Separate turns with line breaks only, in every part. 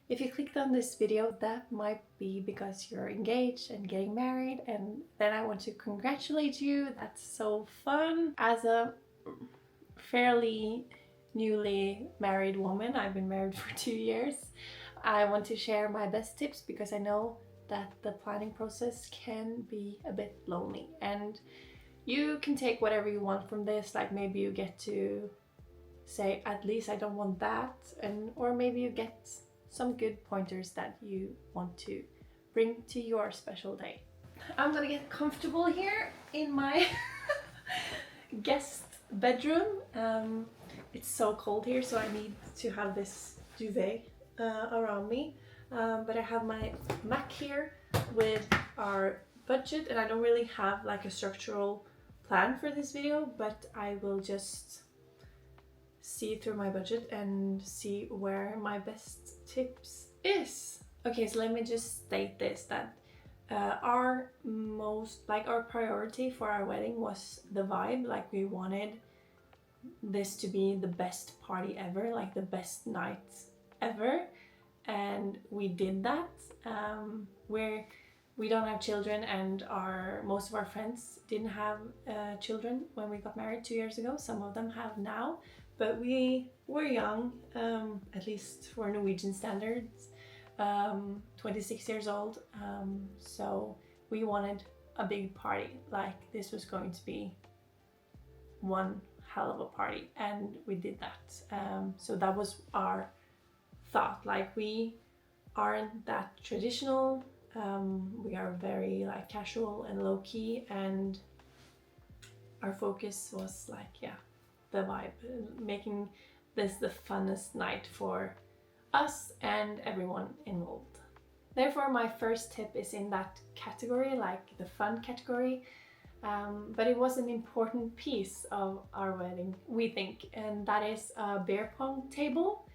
If you clicked on this video, that might be because you're engaged and getting married, and then I want to congratulate you. That's so fun. As a fairly newly married woman, I've been married for 2 years, I want to share my best tips because I know that the planning process can be a bit lonely, and you can take whatever you want from this. Like maybe you get to say, at least I don't want that, and or maybe you get some good pointers that you want to bring to your special day. I'm gonna get comfortable here in my guest bedroom. It's so cold here, so I need to have this duvet around me. But I have my Mac here with our budget, and I don't really have like a structural plan for this video, but I will just see through my budget and see where my best tips is. Okay, so let me just state this, that our priority for our wedding was the vibe. Like we wanted this to be the best party ever, like the best night ever, and we did that. We don't have children, and most of our friends didn't have children when we got married 2 years ago. Some of them have now, but we were young, at least for Norwegian standards, 26 years old, so we wanted a big party. Like this was going to be one hell of a party, and we did that. So that was our thought. Like we aren't that traditional, we are very like casual and low-key, and our focus was like, yeah, the vibe, making this the funnest night for us and everyone involved. Therefore, my first tip is in that category, like the fun category, but it was an important piece of our wedding, we think, and that is a beer pong table.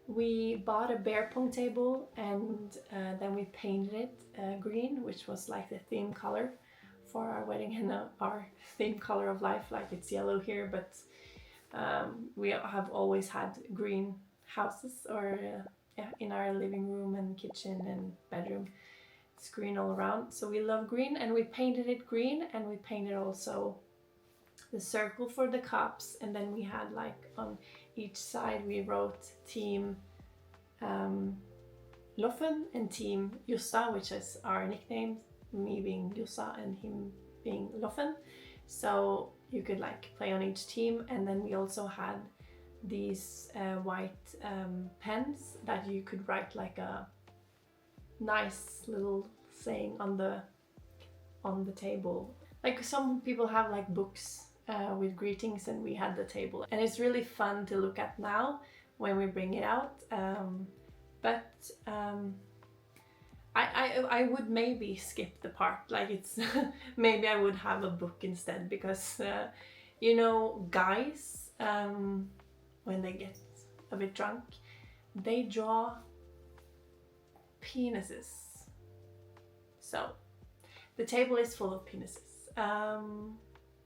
We bought a beer pong table, and then we painted it green, which was like the theme color for our wedding, and our theme color of life. Like it's yellow here, but we have always had green houses, or yeah, in our living room and kitchen and bedroom. It's green all around, so we love green, and we painted it green, and we painted also the circle for the cups, and then we had like on each side we wrote Team Loffen and Team Jossa, which is our nicknames, me being Jossa and him being Loffen, so you could like play on each team. And then we also had these white pens that you could write like a nice little saying on the table. Like some people have like books with greetings, and we had the table, and it's really fun to look at now when we bring it out. I would maybe skip the part, like it's maybe I would have a book instead, because you know, guys, when they get a bit drunk, they draw penises. So the table is full of penises,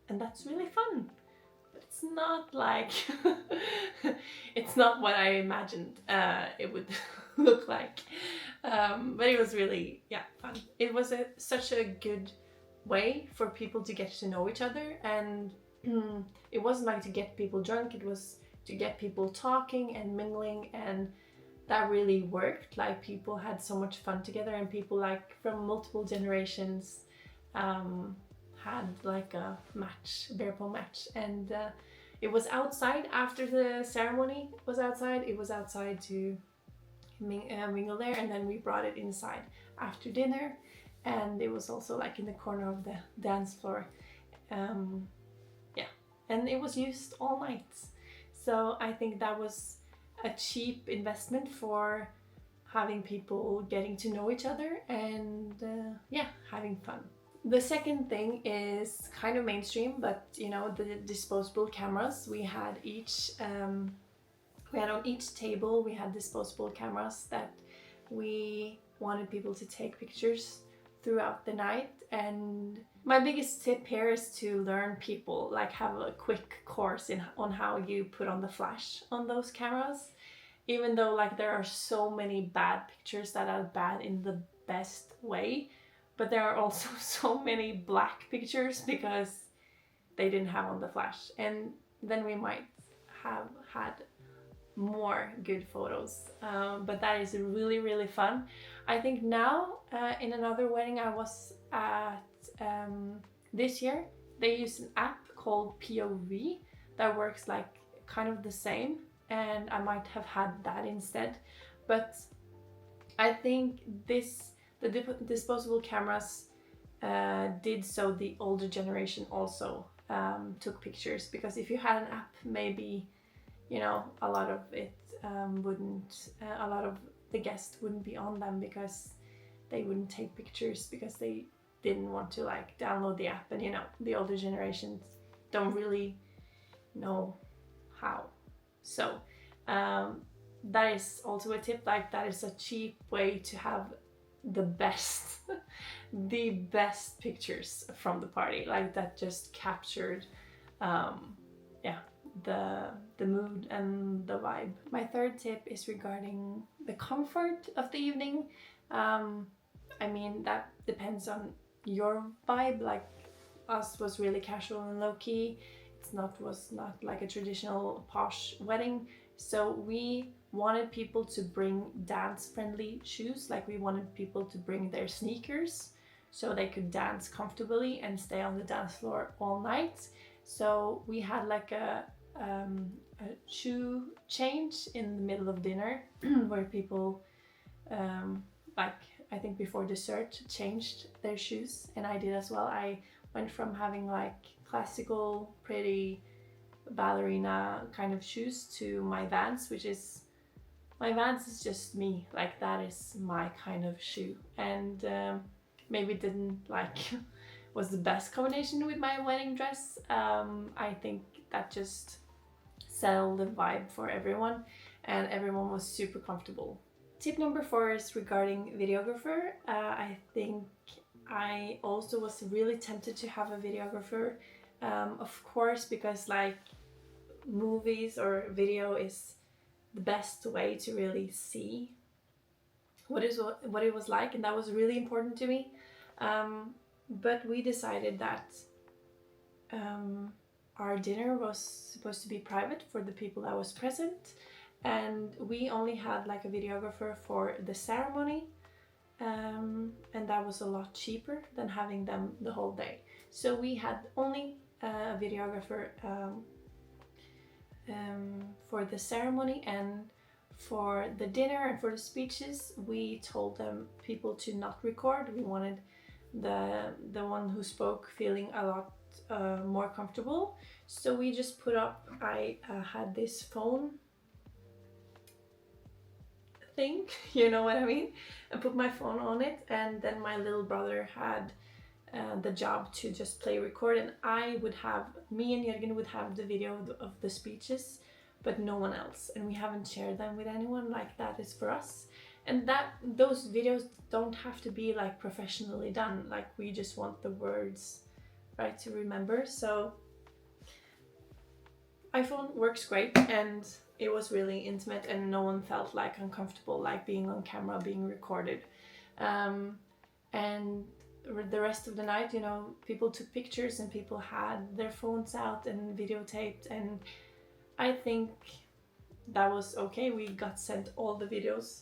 and that's really fun. But it's not like it's not what I imagined it would look like, but it was really, yeah, fun. It was such a good way for people to get to know each other, and it wasn't like to get people drunk, it was to get people talking and mingling, and that really worked. Like people had so much fun together, and people like from multiple generations had like a beer pong match, and it was outside. After the ceremony was outside, it was outside to mingle there, and then we brought it inside after dinner, and it was also like in the corner of the dance floor. Yeah, and it was used all night, so I think that was a cheap investment for having people getting to know each other and yeah, having fun. The second thing is kind of mainstream, but you know, the disposable cameras. We had on each table we had disposable cameras that we wanted people to take pictures throughout the night. And my biggest tip here is to learn people, like have a quick course on how you put on the flash on those cameras. even though like there are so many bad pictures that are bad in the best way, but there are also so many black pictures because they didn't have on the flash, and then we might have had more good photos. But that is really, really fun. I think now in another wedding I was at this year, they use an app called POV that works like kind of the same, and I might have had that instead. But I think the disposable cameras did so the older generation also took pictures, because if you had an app, maybe, you know, a lot of it wouldn't, a lot of the guests wouldn't be on them because they wouldn't take pictures because they didn't want to like download the app, and you know, the older generations don't really know how. So that is also a tip, like that is a cheap way to have the best the best pictures from the party, like that just captured yeah, the mood and the vibe. My third tip is regarding the comfort of the evening. I mean, that depends on your vibe. Like us was really casual and low-key. Was not like a traditional posh wedding, so we wanted people to bring dance-friendly shoes. Like we wanted people to bring their sneakers so they could dance comfortably and stay on the dance floor all night. So we had like a shoe change in the middle of dinner where people like, I think before dessert, changed their shoes, and I did as well. I went from having like classical, pretty ballerina kind of shoes to my Vans, which is, my Vans is just me, like that is my kind of shoe, and maybe didn't like was the best combination with my wedding dress. I think that just settled the vibe for everyone, and everyone was super comfortable. Tip number 4 is regarding videographer. I think I also was really tempted to have a videographer, of course, because like movies or video is the best way to really see what it was like, and that was really important to me. But we decided that our dinner was supposed to be private for the people that was present, and we only had like a videographer for the ceremony, and that was a lot cheaper than having them the whole day. So we had only a videographer for the ceremony, and for the dinner and for the speeches we told them people to not record. We wanted the one who spoke feeling a lot more comfortable, so we just put up, I had this phone thing, you know what I mean, and put my phone on it, and then my little brother had the job to just play record, and me and Jürgen would have the video of the speeches, but no one else, and we haven't shared them with anyone. Like that is for us, and that those videos don't have to be like professionally done, like we just want the words right to remember. So iPhone works great, and it was really intimate, and no one felt like uncomfortable like being on camera, being recorded. And the rest of the night, you know, people took pictures and people had their phones out and videotaped, and I think that was okay. We got sent all the videos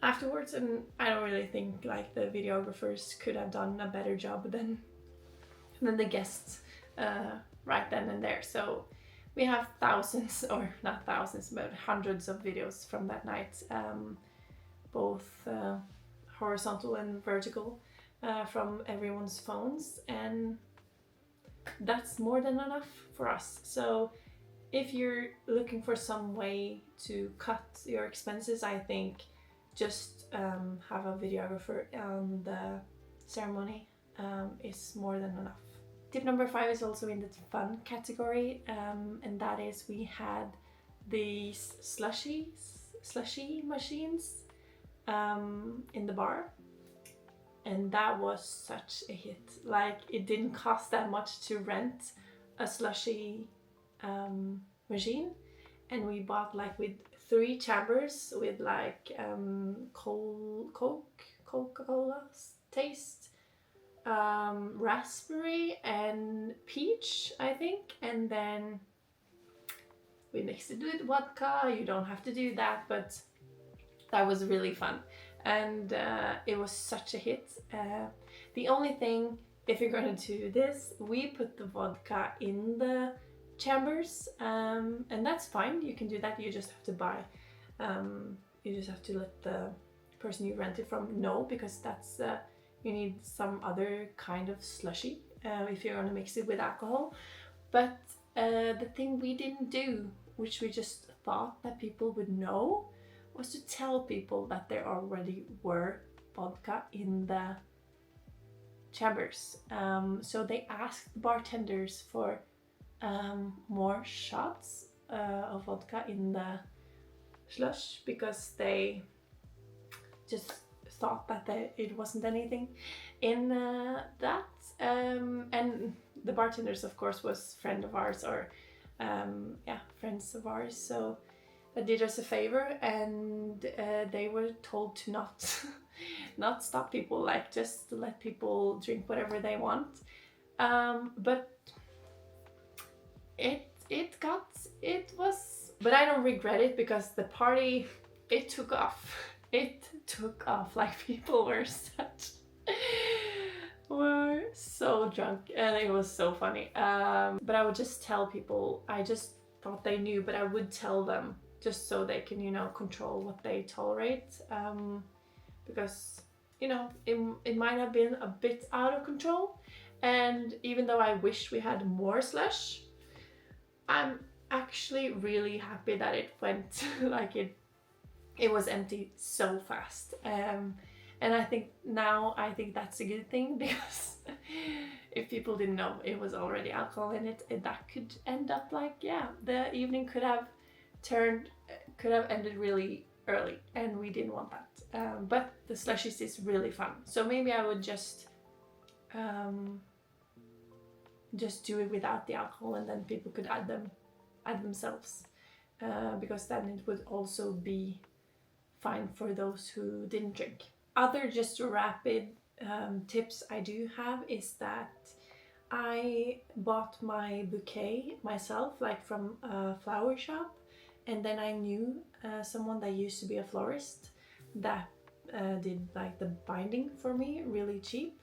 afterwards, and I don't really think like the videographers could have done a better job than the guests right then and there. So we have thousands, or not thousands, but hundreds of videos from that night, both horizontal and vertical, from everyone's phones, and that's more than enough for us. So if you're looking for some way to cut your expenses, I think just have a videographer on the ceremony is more than enough. Tip number 5 is also in the fun category, and that is we had these slushy machines in the bar, and that was such a hit. Like it didn't cost that much to rent a slushy machine, and we bought like with 3 chambers with like Coca-Cola taste, raspberry and peach, I think, and then we mixed it with vodka. You don't have to do that, but that was really fun, and it was such a hit. The only thing, if you're going to do this, we put the vodka in the chambers, and that's fine. You can do that. You just have to buy. You just have to let the person you rent it from know, because that's you need some other kind of slushy if you're going to mix it with alcohol. But the thing we didn't do, which we just thought that people would know, was to tell people that there already were vodka in the chambers. So they asked the bartenders for more shots of vodka in the slush, because they just thought that it wasn't anything in that. And the bartenders, of course, was friend of ours, or friends of ours, so that did us a favor, and they were told to not stop people, like just to let people drink whatever they want. But but I don't regret it, because the party, it took off. It took off, like people were so drunk, and it was so funny. But I would just tell people, I just thought they knew, but I would tell them just so they can, control what they tolerate, because it might have been a bit out of control. And even though I wish we had more slush, I'm actually really happy that it went like it was empty so fast. And I think that's a good thing, because if people didn't know it was already alcohol in it, that could end up like, the evening could have ended really early, and we didn't want that. But the slushies is really fun, so maybe I would just do it without the alcohol, and then people could add themselves, because then it would also be fine for those who didn't drink. Other just rapid tips I do have is that I bought my bouquet myself, like from a flower shop, and then I knew someone that used to be a florist that did like the binding for me really cheap,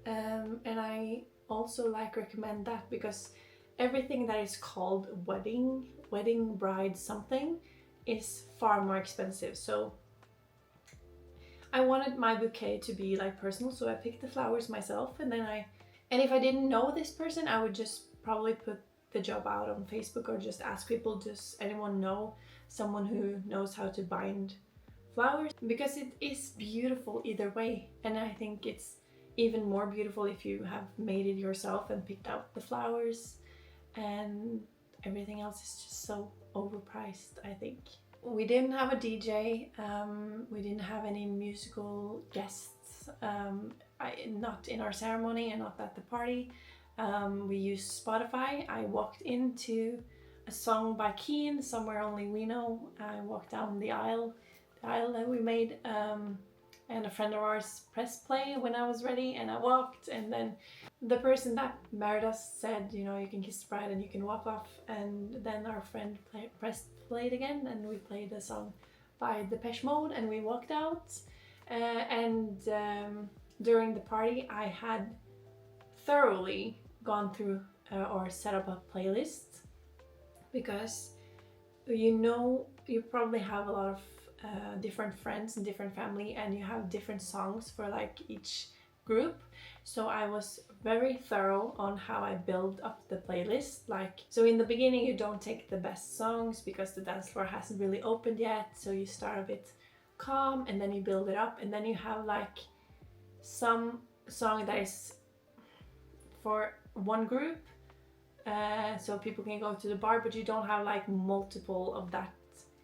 and I also recommend that, because everything that is called wedding bride something is far more expensive. So I wanted my bouquet to be like personal, so I picked the flowers myself, and if I didn't know this person, I would just probably put the job out on Facebook, or just ask people, does anyone know someone who knows how to bind flowers? Because it is beautiful either way, and I think it's even more beautiful if you have made it yourself and picked out the flowers, and everything else is just so overpriced, I think. We didn't have a DJ, we didn't have any musical guests, not in our ceremony and not at the party. We used Spotify. I walked into a song by Keen, Somewhere Only We Know. I walked down the aisle that we made, and a friend of ours pressed play when I was ready, and I walked, and then the person that married us said, you can kiss the bride and you can walk off, and then our friend pressed play again, and we played a song by Depeche Mode, and we walked out, and during the party I had thoroughly gone through or set up a playlist, because you probably have a lot of different friends and different family, and you have different songs for like each group. So I was very thorough on how I build up the playlist. So in the beginning you don't take the best songs, because the dance floor hasn't really opened yet, so you start a bit calm, and then you build it up, and then you have like some song that is for one group, so people can go to the bar, but you don't have like multiple of that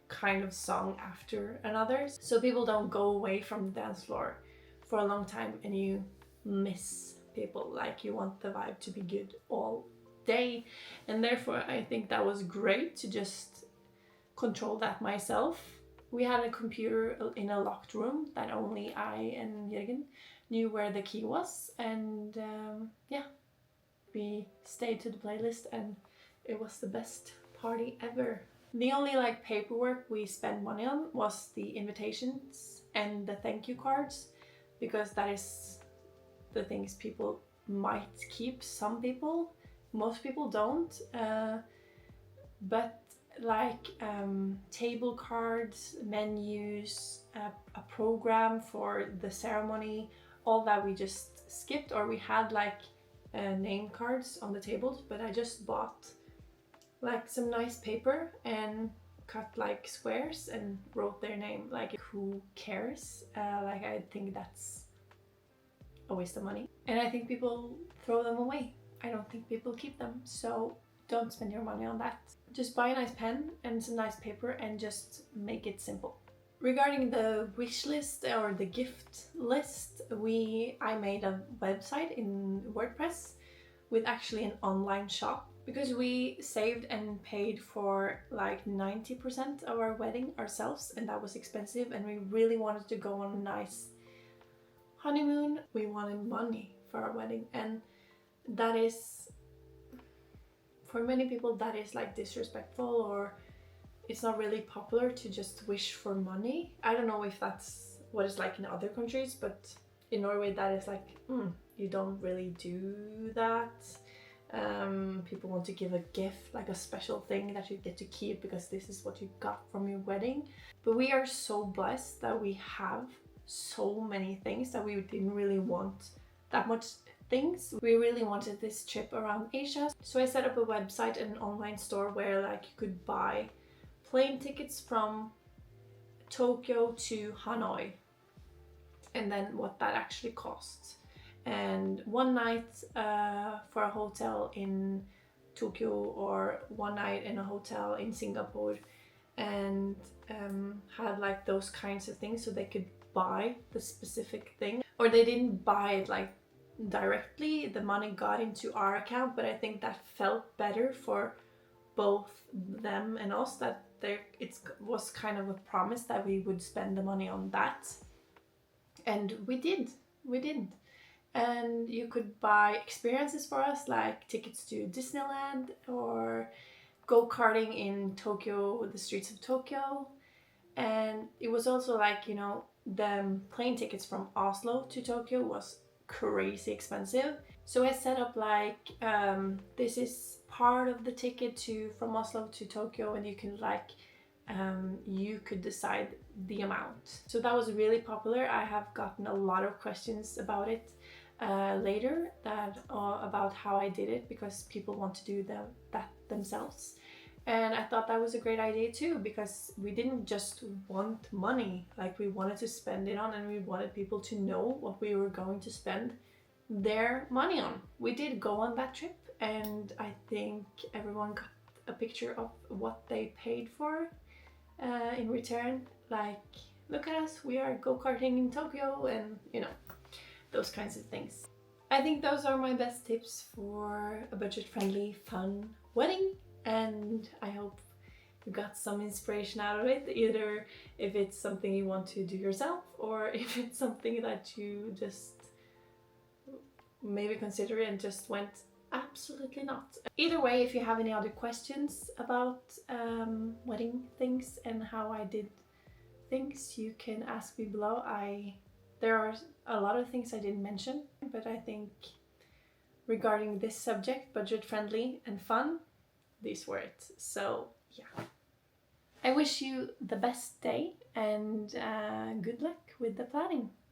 kind of song after another, so people don't go away from the dance floor for a long time and you miss people. Like, you want the vibe to be good all day, and therefore I think that was great to just control that myself. We had a computer in a locked room that only I and Jürgen knew where the key was, and yeah, we stayed to the playlist and it was the best party ever. The only like paperwork we spent money on was the invitations and the thank you cards, because that is the things people might keep. Some people, most people don't, but like table cards, menus, a program for the ceremony, all that we just skipped. Or we had like name cards on the tables, but I just bought like some nice paper and cut like squares and wrote their name. Like, who cares? Like, I think that's a waste of money, and I think people throw them away. I don't think people keep them, so don't spend your money on that. Just buy a nice pen and some nice paper and just make it simple. Regarding the wish list or the gift list, I made a website in WordPress with actually an online shop, because we saved and paid for like 90% of our wedding ourselves, and that was expensive, and we really wanted to go on a nice honeymoon. We wanted money for our wedding, and that is, for many people, that is like disrespectful, or it's not really popular to just wish for money. I don't know if that's what it's like in other countries, but in Norway that is like, you don't really do that. People want to give a gift, like a special thing that you get to keep because this is what you got from your wedding. But we are so blessed that we have so many things that we didn't really want that much things. We really wanted this trip around Asia, so I set up a website and an online store where like you could buy plane tickets from Tokyo to Hanoi, and then what that actually costs, and one night for a hotel in Tokyo, or one night in a hotel in Singapore, and had like those kinds of things, so they could buy the specific thing. Or they didn't buy it like directly, the money got into our account, but I think that felt better for both them and us, that it was kind of a promise that we would spend the money on that, and we did. And you could buy experiences for us, like tickets to Disneyland or go-karting in Tokyo, the streets of Tokyo. And it was also like, you know, the plane tickets from Oslo to Tokyo was crazy expensive. So I set up like, this is part of the ticket from Oslo to Tokyo, and you can like, you could decide the amount. So that was really popular. I have gotten a lot of questions about it later, about how I did it, because people want to do that themselves. And I thought that was a great idea too, because we didn't just want money, like we wanted to spend it on, and we wanted people to know what we were going to spend their money on. We did go on that trip, and I think everyone got a picture of what they paid for in return. Like, look at us, we are go-karting in Tokyo, and you know, those kinds of things. I think those are my best tips for a budget-friendly, fun wedding. And I hope you got some inspiration out of it, either if it's something you want to do yourself, or if it's something that you just maybe consider and just went absolutely not. Either way, if you have any other questions about wedding things and how I did things, you can ask me below. There are a lot of things I didn't mention, but I think regarding this subject, budget-friendly and fun, these were it. So yeah, I wish you the best day, and good luck with the planning.